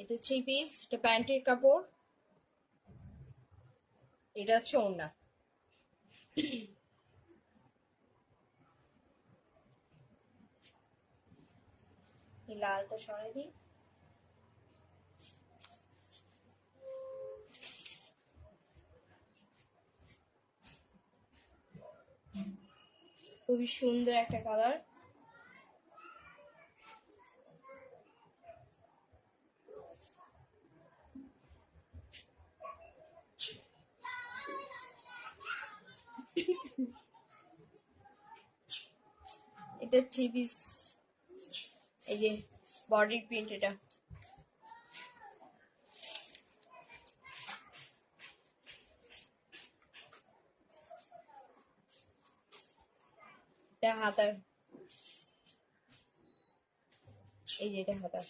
এটা 3 পিস, এটা প্যান্টের কাপড়, এটা হচ্ছে ওড়না। এই লালটা সরাই দিই। খুবই সুন্দর একটা কালার। এটা 3 পিস, এই যে বডির প্রিন্ট, এটা এটা হাতার, এই যে এটা হাতার।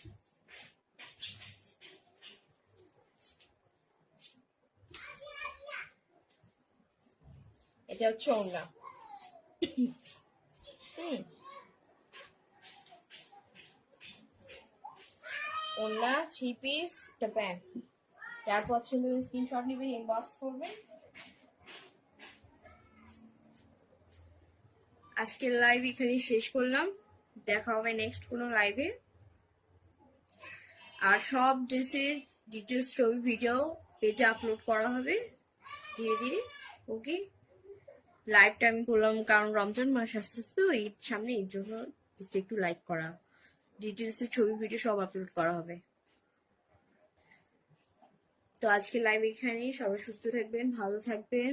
এটা হচ্ছে ওড়না। ওড়না 3 পিস, এটা প্যান্ট। যার পছন্দ হবে স্ক্রিনশট নেবেন, ইনবক্স করবেন। আজকের লাইভ এখানে শেষ করলাম, দেখা হবে নেক্সট কোনো লাইভে। আর সব ড্রেসের ডিটেলস ছবি ভিডিও পেজে আপলোড করা হবে ধীরে ধীরে। ওকে, লাইভটা আমি করলাম কারণ রমজান মাস আসতেছে তো, ঈদ সামনে, এর জন্য জাস্ট একটু লাইক করা। ডিটেলসের ছবি ভিডিও সব আপলোড করা হবে। তো আজকে লাইভ এখানেই, সবাই সুস্থ থাকবেন, ভালো থাকবেন।